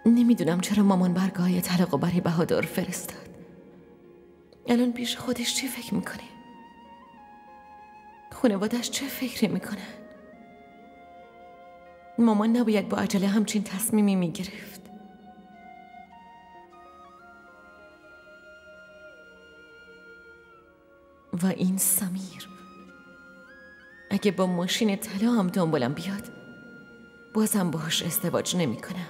نمیدونم چرا مامان برگاه طلاق برای بهادر فرستاد. الان پیش خودش چی فکر میکنه؟ خانواده‌اش چه فکری میکنن؟ مامان نباید با عجله همچین تصمیمی میگرفت. و این سمیر اگه با ماشین طلا هم دنبالم بیاد بازم باهاش ازدواج نمیکنم.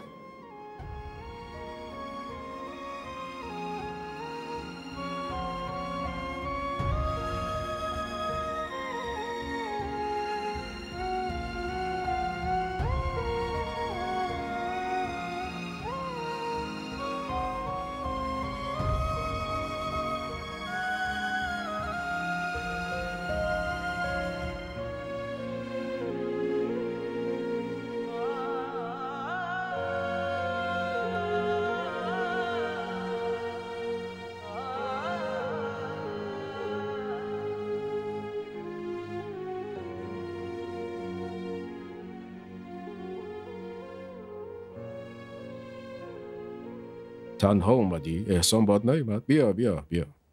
تنها اومدی؟ احسان باد نیومد؟ بیا.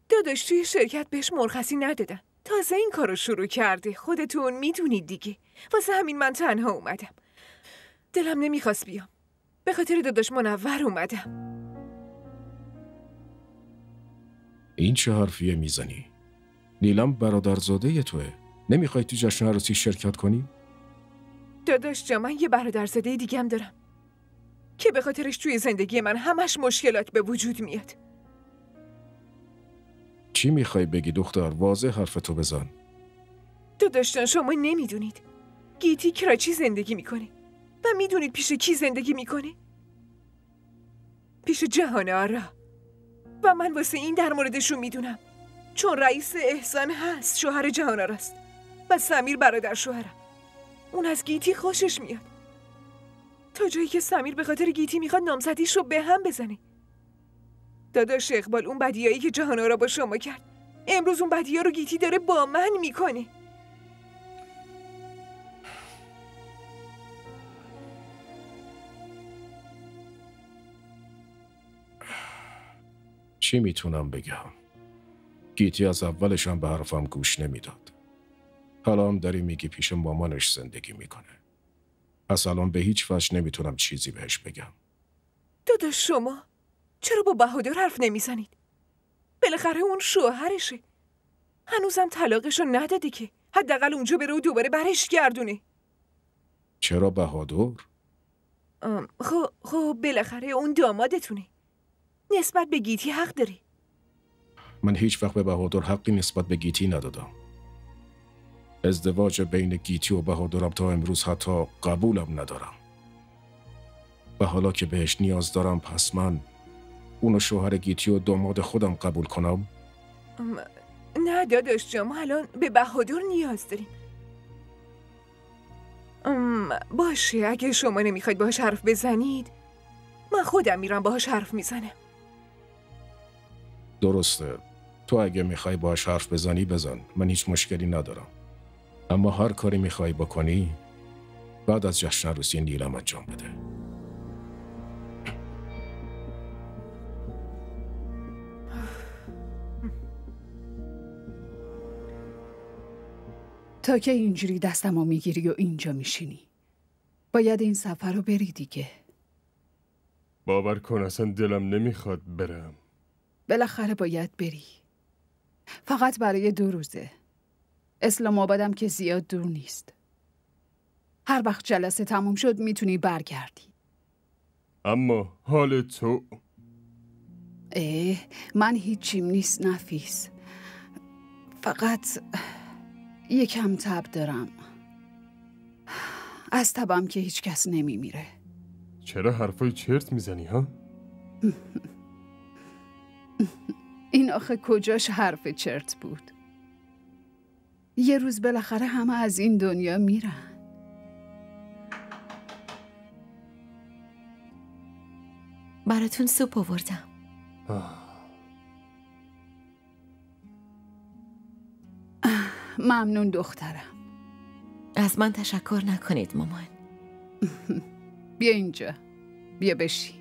داداش توی شرکت بهش مرخصی ندادن. تازه این کارو شروع کرده. خودتون میدونید دیگه. واسه همین من تنها اومدم. دلم نمیخواست بیام. به خاطر داداش منور اومدم. این چه حرفیه میزنی؟ نیلم برادرزاده توه. نمیخوای تو جشن عروسی شرکت کنی؟ داداش جا، من یه برادرزاده دیگه هم دارم که به خاطرش توی زندگی من همش مشکلات به وجود میاد. چی میخوای بگی دختر؟ واضح حرفتو بزن. داداش جان، شما نمیدونید گیتی کراچی زندگی میکنه و میدونید پیش کی زندگی میکنه؟ پیش جهان آرا. و من واسه این در موردشون میدونم چون رئیس احسان هست، شوهر جهان آراست، و سمیر برادر شوهرم. اون از گیتی خوشش میاد تا جایی که سمیر به خاطر گیتی میخواد نامزدیش رو به هم بزنه. داداش اقبال، اون بدیایی که جهان آرا با شما کرد، امروز اون بدی‌ها رو گیتی داره با من میکنه. چی میتونم بگم؟ گیتی از اولش هم به حرفم گوش نمیداد. حالا هم داری میگی پیش مامانش زندگی میکنه. پس الان به هیچ وجه نمیتونم چیزی بهش بگم. داداش شما چرا با بهادر حرف نمیزنید؟ بالاخره اون شوهرشه. هنوزم طلاقشو ندادی که حداقل اونجا بره و دوباره برش گردونه. چرا بهادر؟ خب بالاخره اون دامادتونه. نسبت به گیتی حق داری. من هیچ وقت به بهادر حقی نسبت به گیتی ندادم. ازدواج بین گیتی و بهادرم تا امروز حتی قبولم ندارم. و حالا که بهش نیاز دارم، پس من اونو شوهر گیتی و داماد خودم قبول کنم؟ نه داداش جان، ما الان به بهادر نیاز داریم. باشه، اگه شما نمیخواید باهاش حرف بزنید من خودم میرم باهاش حرف میزنم. درسته، تو اگه میخوای باهاش حرف بزنی بزن، من هیچ مشکلی ندارم. اما هر کاری میخوای بکنی بعد از جشن عروسی نیلم انجام بده. تا که اینجوری دستمو میگیری و اینجا میشینی، باید این سفر رو بری دیگه. باور کن اصلا دلم نمیخواد برم. بالاخره باید بری، فقط برای 2 روزه. اسلام آبادم که زیاد دور نیست. هر وقت جلسه تموم شد میتونی برگردی. اما حال تو؟ من هیچیم نیست نفیس، فقط یکم تب دارم. از تبم که هیچ کس نمیمیره. چرا حرفای چرت میزنی ها؟ این آخه کجاش حرف چرت بود؟ یه روز بالاخره همه از این دنیا میرن. براتون سوپ آوردم. ممنون دخترم. از من تشکر نکنید مامان. بیا اینجا، بیا بشین.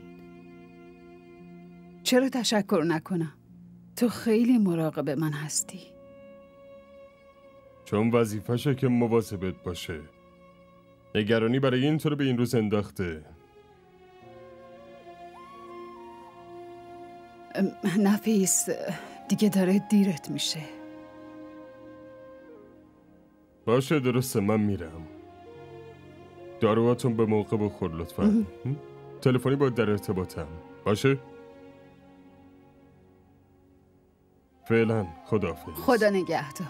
چرا تشکر نکنم؟ تو خیلی مراقب من هستی. چون وظیفشه که مواظبت باشه. نگرانی برای این تو رو به این روز انداخته. نفیس، دیگه داره دیرت میشه. باشه درسته، من میرم. داروهاتون به موقع بخور لطفا. تلفنی با در ارتباطم. باشه؟ فعلا خداحافظ. خدا نگهدار.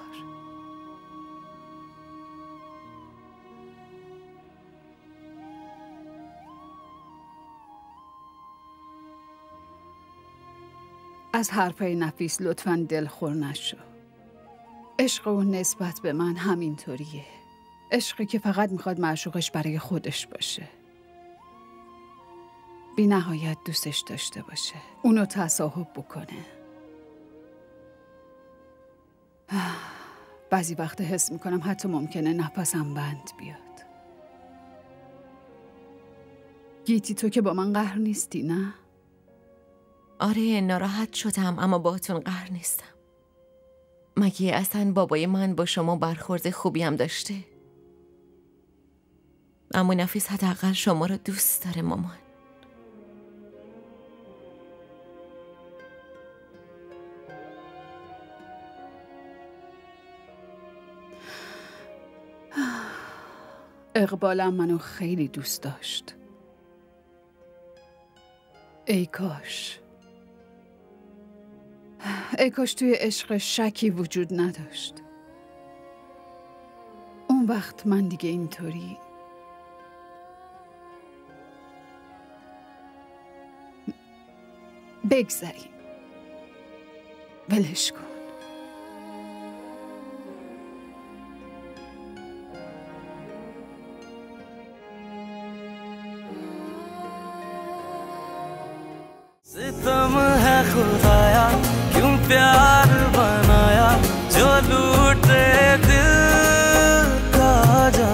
از حرفای نفیس لطفاً دلخور نشو. عشق اون نسبت به من همینطوریه. عشقی که فقط میخواد معشوقش برای خودش باشه. بی نهایت دوستش داشته باشه. اونو تصاحب بکنه. بعضی وقت حس میکنم حتی ممکنه نفسم بند بیاد. گیتی، تو که با من قهر نیستی نه؟ آره ناراحت شدم اما باهاتون قهر نیستم. مگه اصلا بابای من با شما برخورد خوبی هم داشته؟ اما نفیس حداقل شما رو دوست داره مامان. اقبالم منو خیلی دوست داشت. ای کاش توی عشق شکی وجود نداشت. اون وقت من دیگه اینطوری بگذریم، ولش کن. सितम है खुदाया क्यों प्यार बनाया जो लूटे दिल का जा